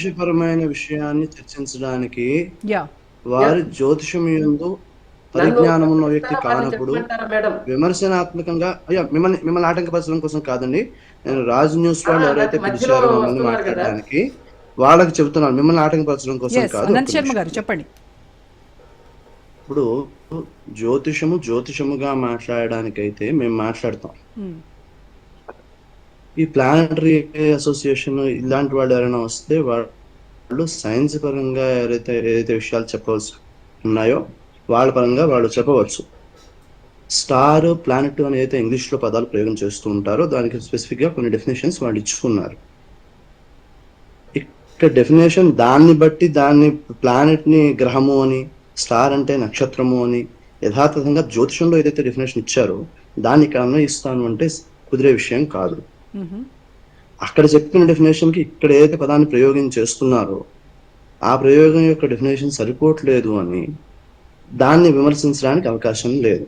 జ్యోతిషపరమైన విషయాన్ని చర్చించడానికి యాహ్! వారి జ్యోతిషం యందు నన్ను పరిజ్ఞానం ఉన్న వ్యక్తి ప్రశ్నిస్తారా వారిని కానప్పుడు చెప్పమంటారా మేడం? విమర్శనాత్మకంగా అయ్యా మిమ్మల్ని ఆటంకపరచడం కోసం కాదండి. నేను రాజ్ న్యూస్ వాళ్ళు నాకు ఎవరైతే మధ్యలో పిలిచారో మమ్మల్ని వస్తున్నారు కదా! మాట్లాడడానికి వాళ్ళకి చెబుతున్నాను. మిమ్మల్ని ఆటంకపరచడం కోసం యెస్. కాదు. అనంత్ ఒక్క శర్మ నిమిషం. గారు చెప్పండి. ఇప్పుడు జ్యోతిషముగా మాట్లాడడానికైతే మేము మాట్లాడతాం. హ్మ్. ఈ ప్లానటరీ అసోసియేషన్ ఇలాంటి వాళ్ళు ఎవరైనా వస్తే వాళ్ళు సైన్స్ పరంగా ఏదైతే విషయాలు చెప్పవలసి ఉన్నాయో వాళ్ళ పరంగా వాళ్ళు చెప్పవచ్చు. స్టార్, ప్లానెట్ అని అయితే ఇంగ్లీష్లో పదాలు ప్రయోగం చేస్తూ ఉంటారో దానికి స్పెసిఫిక్గా కొన్ని డెఫినేషన్స్ వాళ్ళు ఇచ్చుకున్నారు. ఇక్కడ డెఫినేషన్ దాన్ని బట్టి దాన్ని ప్లానెట్ని గ్రహము అని, స్టార్ అంటే నక్షత్రము అని యథాతథంగా జ్యోతిషంలో ఏదైతే డెఫినేషన్ ఇచ్చారో దాన్ని ఇక్కడ అన్వయిస్తాను అంటే కుదిరే విషయం కాదు. అక్కడ చెప్పిన డెఫినేషన్కి ఇక్కడ ఏదైతే పదాన్ని ప్రయోగం చేస్తున్నారో ఆ ప్రయోగం యొక్క డెఫినేషన్ సరిపోవట్లేదు అని దాన్ని విమర్శించడానికి అవకాశం లేదు.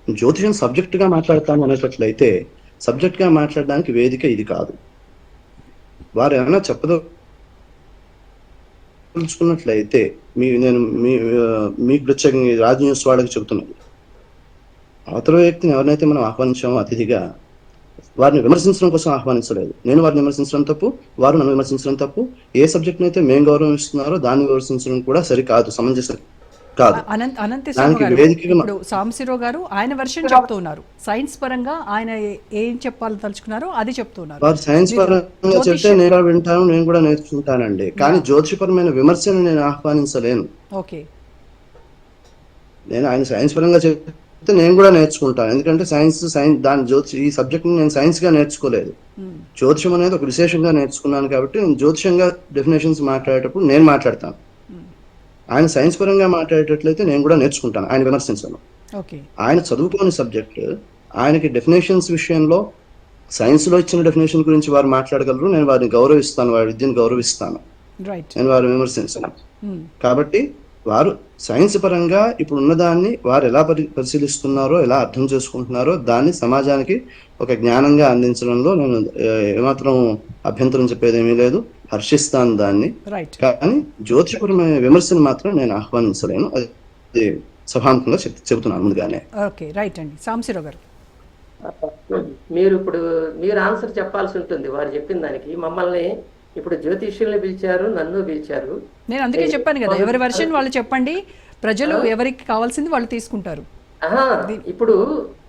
జ్యోతిషం సబ్జెక్టుగా మాట్లాడతాను అనేటట్లయితే సబ్జెక్ట్గా మాట్లాడడానికి వేదిక ఇది కాదు. వారు ఏమైనా చెప్పదలుచుకున్నట్లయితే నేను మీకు ప్రత్యేకంగా రాజ్ న్యూస్ వాళ్ళకి చెబుతున్నాను. అవతల వ్యక్తిని ఎవరినైతే మనం ఆహ్వానించామో అతిథిగా వారిని విమర్శించడం కోసం ఆహ్వానించలేదు. నేను వారిని విమర్శించడం తప్పు, వారు నన్ను విమర్శించడం తప్పు. ఏ సబ్జెక్ట్ అయితే మేము గౌరవం ఇస్తున్నారో దాన్ని విమర్శించడం కూడా సరికాదు, సమంజసం కాదు. అనంతేశ్వర గారు ఇప్పుడు సాంబశివరావు గారు ఆయన వెర్షన్ చెప్తూ ఉన్నారు. సైన్స్ పరంగా ఆయన ఏం చెప్పాలదలుచుకున్నారో అది చెప్తున్నారు. వారు సైన్స్ పరంగా చెప్తే నేను వింటాను, నేను కూడా నేర్చుకుంటానండి. కానీ జ్యోతిషపరమైన విమర్శను నేను ఆహ్వానించలేను. ఓకే, నేను ఆయన సైన్స్ పరంగా చెప్తే నేను కూడా నేర్చుకుంటాను. ఎందుకంటే సైన్స్ దాని ఈ సబ్జెక్ట్ నేను సైన్స్ గా నేర్చుకోలేదు. జ్యోతిషం అనేది ఒక విశేషంగా నేర్చుకున్నాను కాబట్టి నేను జ్యోతిషంగా డెఫినేషన్స్ మాట్లాడేటప్పుడు నేను మాట్లాడతాను. ఆయన సైన్స్ పరంగా మాట్లాడేటట్లయితే నేను కూడా నేర్చుకుంటాను, ఆయన విమర్శించాను. ఆయన చదువుకోని సబ్జెక్ట్, ఆయనకి డెఫినేషన్స్ విషయంలో సైన్స్ లో ఇచ్చిన డెఫినేషన్ గురించి వారు మాట్లాడగలరు. నేను వారిని గౌరవిస్తాను, వారి విద్యను గౌరవిస్తాను, నేను వారిని విమర్శించాను. కాబట్టి వారు సైన్స్ పరంగా ఇప్పుడు ఉన్నదాన్ని వారు ఎలా పరిశీలిస్తున్నారో, ఎలా అర్థం చేసుకుంటున్నారో దాన్ని సమాజానికి ఒక జ్ఞానంగా అందించడంలో నేను ఏమాత్రం అభ్యంతరం చెప్పేదేమీ లేదు, హర్షిస్తాను దాన్ని. కానీ జ్యోతిషపరమైన విమర్శను మాత్రం నేను ఆహ్వానించలేను, అది సభాముఖంగా చెబుతున్నాను ముందుగానే. ఓకే, రైట్ అండి. సాంబశివరావు గారు మీరు ఆన్సర్ చెప్పాల్సి ఉంటుంది వారు చెప్పిన దానికి. మమ్మల్ని ఇప్పుడు జ్యోతిష్యుల్ని పిలిచారు, నన్ను పిలిచారు. నేను అందుకే చెప్పాను కదా, ఎవరి వెర్షన్ వాళ్ళు చెప్పండి, ప్రజలు ఎవరికి కావాల్సింది వాళ్ళు తీసుకుంటారు. ఇప్పుడు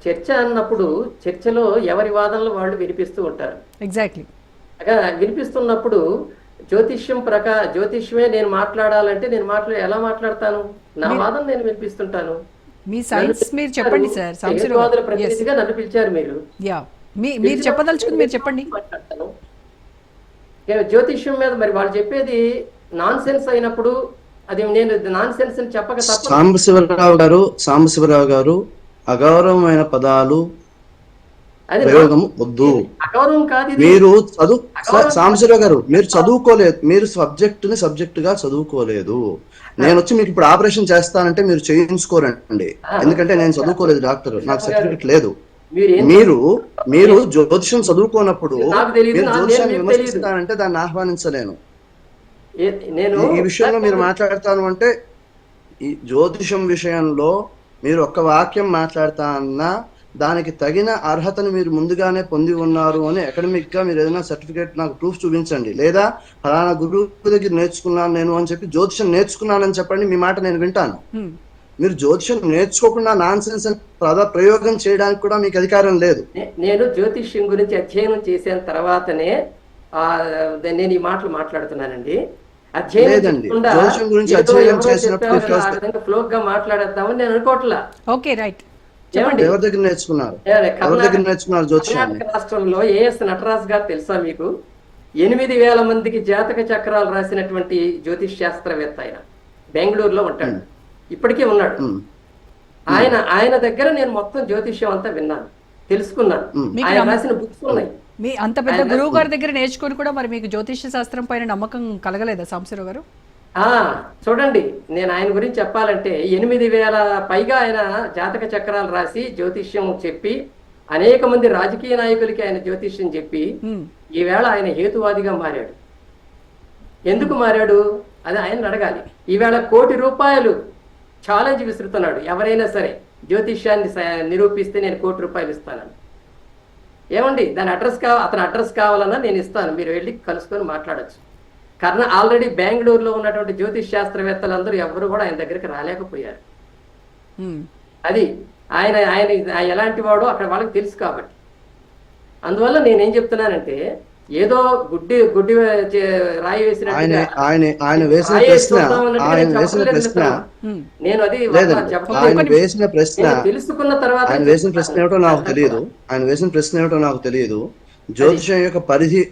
చర్చ అన్నప్పుడు చర్చలో ఎవరి వాదనలు వాళ్ళు వినిపిస్తూ ఉంటారు. ఎగ్జాక్ట్లీ. వినిపిస్తున్నప్పుడు జ్యోతిష్యమే నేను మాట్లాడాలంటే నేను ఎలా మాట్లాడతాను? నా వాదన నేను వినిపిస్తుంటాను. మీ సైన్స్ మీరు చెప్పండి సార్. సాంబశివరావు ప్రతినిధిగా నన్ను పిలిచారు మీరు. మీరు చెప్పదలుచుకుంది మీరు చెప్పండి. మాట్లాడతాను జ్యోతిష్యం మీద. మరి వాళ్ళు చెప్పేది నాన్ సెన్స్ అయినప్పుడు అది నేను నాన్ సెన్స్ అని చెప్పక తప్ప. సాంబశివరావు గారు అగౌరవమైన పదాలు ప్రయోగం వద్దు. అగౌరవం కాదు. మీరు సాంబశివరావు గారు మీరు చదువుకోలేదు, మీరు సబ్జెక్ట్ గా చదువుకోలేదు. నేను వచ్చి మీకు ఇప్పుడు ఆపరేషన్ చేస్తానంటే మీరు చేయించుకోరండి, ఎందుకంటే నేను చదువుకోలేదు డాక్టర్, నాకు సర్టిఫికెట్ లేదు. మీరు జ్యోతిషం చదువుకోనప్పుడు జ్యోతిషాన్ని విమర్శిస్తానంటే దాన్ని ఆహ్వానించలేను. ఈ విషయంలో మీరు మాట్లాడతాను అంటే ఈ జ్యోతిషం విషయంలో మీరు ఒక్క వాక్యం మాట్లాడతా అన్నా దానికి తగిన అర్హతను మీరు ముందుగానే పొంది ఉన్నారు అని అకాడమిక్ గా మీరు ఏదైనా సర్టిఫికేట్ నాకు ప్రూఫ్ చూపించండి, లేదా ఫలానా గురువు దగ్గర నేర్చుకున్నాను నేను అని చెప్పి జ్యోతిషం నేర్చుకున్నానని చెప్పండి, మీ మాట నేను వింటాను. మీరు జ్యోతిషం నేర్చుకోకుండా నాన్ సెన్స్ ప్రయోగం చేయడానికి కూడా మీకు అధికారం లేదు. నేను జ్యోతిష్యం గురించి అధ్యయనం చేసిన తర్వాతనే నేను ఈ మాటలు మాట్లాడుతున్నానండి. లేదండి, జ్యోతిషం గురించి అధ్యయనం చేసినప్పుడు ఫ్లోక్ గా మాట్లాడేద్దామని నేను అనుకోవట్లా. Okay, right. ఎవరి దగ్గర నేర్చుకున్నారు? కర్ణాటక రాష్ట్రంలో ఏఎస్ నటరాజ్ గారు తెలుసా మీకు? 8,000 మందికి జాతక చక్రాలు రాసినటువంటి జ్యోతిష్ శాస్త్రవేత్త. ఆయన బెంగళూరులో ఉంటాడు, ఇప్పటికీ ఉన్నాడు. ఆయన దగ్గర నేను మొత్తం జ్యోతిష్యం అంతా విన్నాను, తెలుసుకున్నాను. ఆయన రాసిన బుక్స్ ఉన్నాయి. మీ అంత పెద్ద గురువు గారి దగ్గర నేర్చుకొని కూడా మరి మీకు జ్యోతిష్య శాస్త్రం పైన నమ్మకం కలగలేదా సాంబశివరావు గారు? చూడండి, నేను ఆయన గురించి చెప్పాలంటే 8,000 పైగా ఆయన జాతక చక్రాలు రాసి జ్యోతిష్యం చెప్పి అనేక మంది రాజకీయ నాయకులకి ఆయన జ్యోతిష్యం చెప్పి ఈవేళ ఆయన హేతువాదిగా మారాడు. ఎందుకు మారాడు అది ఆయన అడగాలి. ఈవేళ ₹1,00,00,000 ఛాలెంజ్ విసురుతున్నాడు. ఎవరైనా సరే జ్యోతిష్యాన్ని నిరూపిస్తే నేను ₹1,00,00,000 ఇస్తానని. ఏమండి దాని అతని అడ్రస్ కావాలన్నా నేను ఇస్తాను, మీరు వెళ్ళి కలుసుకొని మాట్లాడచ్చు. కారణం ఆల్రెడీ బెంగళూరులో ఉన్నటువంటి జ్యోతిష్ శాస్త్రవేత్తలందరూ ఎవరు కూడా ఆయన దగ్గరికి రాలేకపోయారు. అది ఆయన ఆయన ఎలాంటి వాడో అక్కడ వాళ్ళకి తెలుసు కాబట్టి. అందువల్ల నేనేం చెప్తున్నానంటే ఏదో గుడ్డి రాయి వేసిన ప్రశ్న ఏమిటో నాకు తెలియదు. జ్యోతిషం యొక్క పరిధి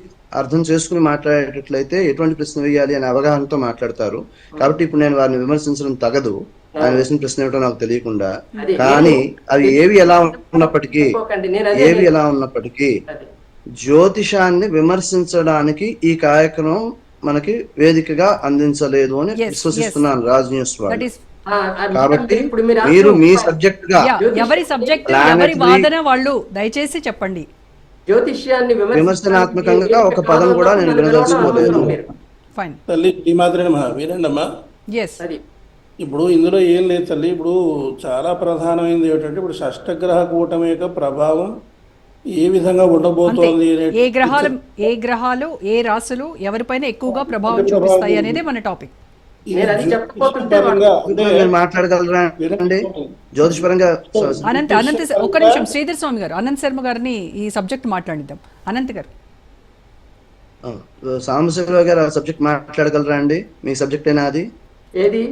అర్థం చేసుకుని మాట్లాడేటట్లయితే ఎటువంటి ప్రశ్న వేయాలి అనే అవగాహనతో మాట్లాడతారు. కాబట్టి ఇప్పుడు నేను వారిని విమర్శించడం తగదు, ఆయన వేసిన ప్రశ్న ఏమిటో నాకు తెలియకుండా. కానీ అవి ఏవి ఎలా ఉన్నప్పటికీ జ్యోతిషాన్ని విమర్శించడానికి ఈ కార్యక్రమం మనకి వేదికగా అందించలేదు అని విశ్వసిస్తున్నాను రాజ్ న్యూస్ వాళ్ళు. కాబట్టి మీరు మీ సబ్జెక్ట్ గా ఎవరి సబ్జెక్ట్ ఎవరి వాదన వాళ్ళు దయచేసి చెప్పండి. జ్యోతిష్యాన్ని విమర్శనాత్మకంగా ఒక పదం కూడా నేను వినదలుచుకోలేదు. ఫైన్ తల్లి ఈ మాత్రమే వినండమ్మా. ఇప్పుడు ఇందులో ఏం లేదు తల్లి. ఇప్పుడు చాలా ప్రధానమైనది ఏమిటంటే ఇప్పుడు షష్టగ్రహ కూటమి యొక్క ప్రభావం ఏ విధంగా ఉండబోతోంది, ఏ గ్రహాలు ఏ రాశులు ఎవరిపైన ఎక్కువగా ప్రభావం చూపిస్తాయి అనేది మన టాపిక్. మాట్లాడగలరా జ్యోతిషపరంగా? అనంత్ ఒక్క నిమిషం, శ్రీధర్ స్వామి గారు అనంత్ శర్మ గారిని ఈ సబ్జెక్ట్ మాట్లాడిద్దాం. అనంత్ గారు, సాంబశివరావు గారు ఆ సబ్జెక్ట్ మాట్లాడగలరా అండి? మీ సబ్జెక్ట్ అయినా అది ఏది?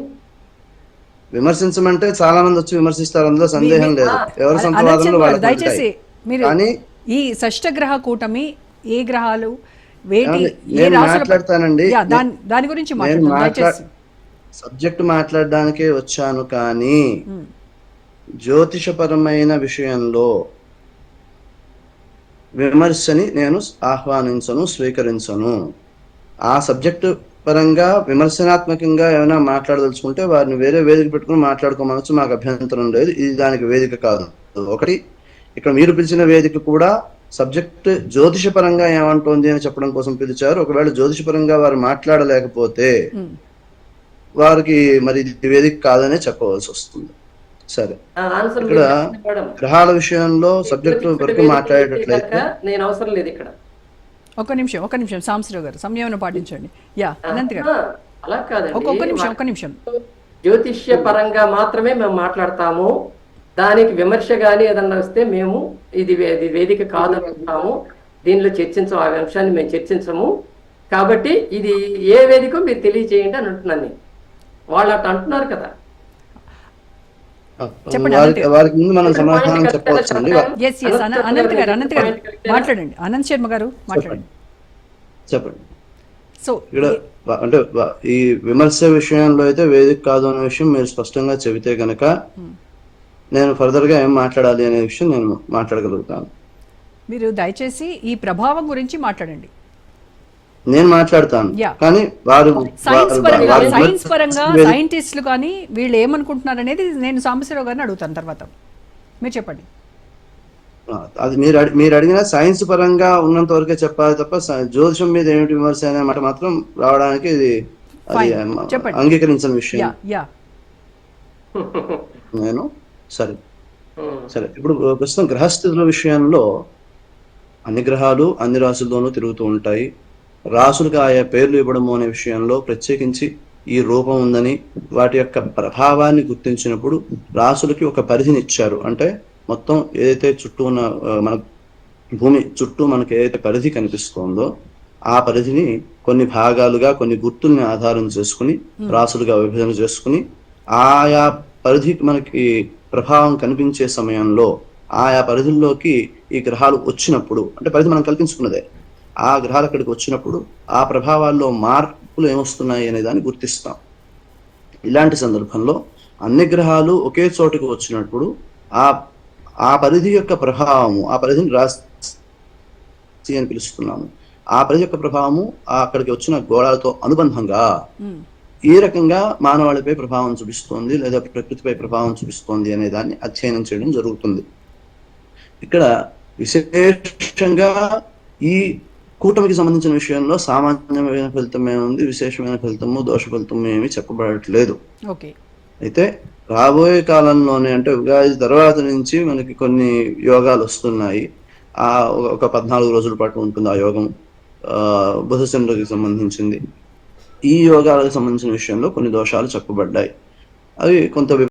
విమర్శించమంటే చాలా మంది వచ్చి విమర్శిస్తారు, అందులో సందేహం లేదు. ఎవరి సొంత వాదనలు వాళ్ళకి దయచేసి మీరు ఈ షష్టగ్రహ కూటమి ఏ గ్రహాలు వేటి మాట్లాడతానండి, దాని గురించి సబ్జెక్ట్ మాట్లాడడానికే వచ్చాను. కానీ జ్యోతిషపరమైన విషయంలో విమర్శని నేను ఆహ్వానించను, స్వీకరించను. ఆ సబ్జెక్టు పరంగా విమర్శనాత్మకంగా ఏమైనా మాట్లాడదలుచుకుంటే వారిని వేరే వేదిక పెట్టుకుని మాట్లాడుకోమనొచ్చు, మాకు అభ్యంతరం లేదు. ఇది దానికి వేదిక కాదు. ఒకటి, ఇక్కడ మీరు పిలిచిన వేదిక కూడా సబ్జెక్ట్ జ్యోతిషపరంగా ఏమంటోంది అని చెప్పడం కోసం పిలిచారు. ఒకవేళ జ్యోతిషపరంగా వారు మాట్లాడలేకపోతే వారికి మరి వేదిక కాదనే చెప్పవలసి వస్తుంది. సరే, ఇక్కడ గ్రహాల విషయంలో సబ్జెక్ట్ వరకు మాట్లాడేటట్లయితే నేను అవసరం లేదు. ఇక్కడ ఒక్క నిమిషం సాంబశివరావు గారు సంయమనం పాటించండి. అనంత్ గారు అలా కాదండి, ఒక్క నిమిషం. జ్యోతిష్య పరంగా మాత్రమే మేము మాట్లాడతాము. దానికి విమర్శ కానీ ఏదన్నా వస్తే మేము ఇది వేదిక కాదనుకుంటాము, దీనిలో చర్చించము, ఆ అంశాన్ని మేము చర్చించము. కాబట్టి ఇది ఏ వేదిక మీరు తెలియజేయండి అని అంటున్నాను నేను. వాళ్ళు అట్లా అంటున్నారు కదా. వారికి ముందు మనం సమాధానం చెప్పవచ్చు. అనంత్ గారు మాట్లాడండి. అనంత్ శర్మ గారు మాట్లాడండి, చెప్పండి. సో ఇక్కడ అంటే ఈ విమర్శ విషయంలో అయితే వేదిక కాదు అనే విషయం మీరు స్పష్టంగా చెబితే గనక నేను ఫర్దర్ గా ఏం మాట్లాడాలి అనే విషయం నేను మాట్లాడగలుగుతాను. మీరు దయచేసి ఈ ప్రభావం గురించి మాట్లాడండి. నేను మాట్లాడతాను, కానీ వారు సైన్స్ పరంగా సైంటిస్టులు కానీ వీళ్ళు ఏమనుకుంటున్నారు అనేది నేను సాంబశివరావు గారిని అడుగుతాను తర్వాత. మీరు చెప్పండి. అది మీరు అడిగిన సైన్స్ పరంగా ఉన్నంత వరకే చెప్పాలి తప్ప జ్యోతిషం మీద ఏమిటి విమర్శ అనే మాట మాత్రం రావడానికి ఇది అంగీకరించిన విషయం నేను. సరే, ఇప్పుడు ప్రస్తుతం గ్రహస్థితుల విషయంలో అన్ని గ్రహాలు అన్ని రాశుల్లోనూ తిరుగుతూ ఉంటాయి. రాసులకు ఆయా పేర్లు ఇవ్వడము అనే విషయంలో ప్రత్యేకించి ఈ రూపం ఉందని వాటి యొక్క ప్రభావాన్ని గుర్తించినప్పుడు రాసులకి ఒక పరిధిని ఇచ్చారు. అంటే మొత్తం ఏదైతే చుట్టూ ఉన్న మన భూమి చుట్టూ మనకి ఏదైతే పరిధి కనిపిస్తోందో ఆ పరిధిని కొన్ని భాగాలుగా కొన్ని గుర్తుల్ని ఆధారం చేసుకుని రాసులుగా విభజన చేసుకుని ఆయా పరిధికి మనకి ప్రభావం కనిపించే సమయంలో ఆయా పరిధుల్లోకి ఈ గ్రహాలు వచ్చినప్పుడు, అంటే పరిధి మనం కల్పించుకున్నదే, ఆ గ్రహాలు అక్కడికి వచ్చినప్పుడు ఆ ప్రభావాల్లో మార్పులు ఏమొస్తున్నాయి అనే దాన్ని గుర్తిస్తాం. ఇలాంటి సందర్భంలో అన్ని గ్రహాలు ఒకే చోటుకు వచ్చినప్పుడు ఆ పరిధి యొక్క ప్రభావము, ఆ పరిధిని రాశి అని పిలుస్తున్నాము, ఆ పరిధి యొక్క ప్రభావము అక్కడికి వచ్చిన గోళాలతో అనుబంధంగా ఈ రకంగా మానవాళిపై ప్రభావం చూపిస్తోంది లేదా ప్రకృతిపై ప్రభావం చూపిస్తోంది అనే దాన్ని అధ్యయనం చేయడం జరుగుతుంది. ఇక్కడ విశేషంగా ఈ కూటమికి సంబంధించిన విషయంలో సామాన్యమైన ఫలితమే ఉంది, విశేషమైన ఫలితము, దోష ఫలితము ఏమీ చెప్పబడట్లేదు. ఓకే. అయితే రాబోయే కాలంలోనే అంటే ఉగాది తర్వాత నుంచి మనకి కొన్ని యోగాలు వస్తున్నాయి. ఒక 14 రోజుల పాటు ఉంటుంది ఆ యోగం, బుధ చంద్రుడికి సంబంధించింది. ఈ యోగాలకు సంబంధించిన విషయంలో కొన్ని దోషాలు చెప్పబడ్డాయి. అవి కొంత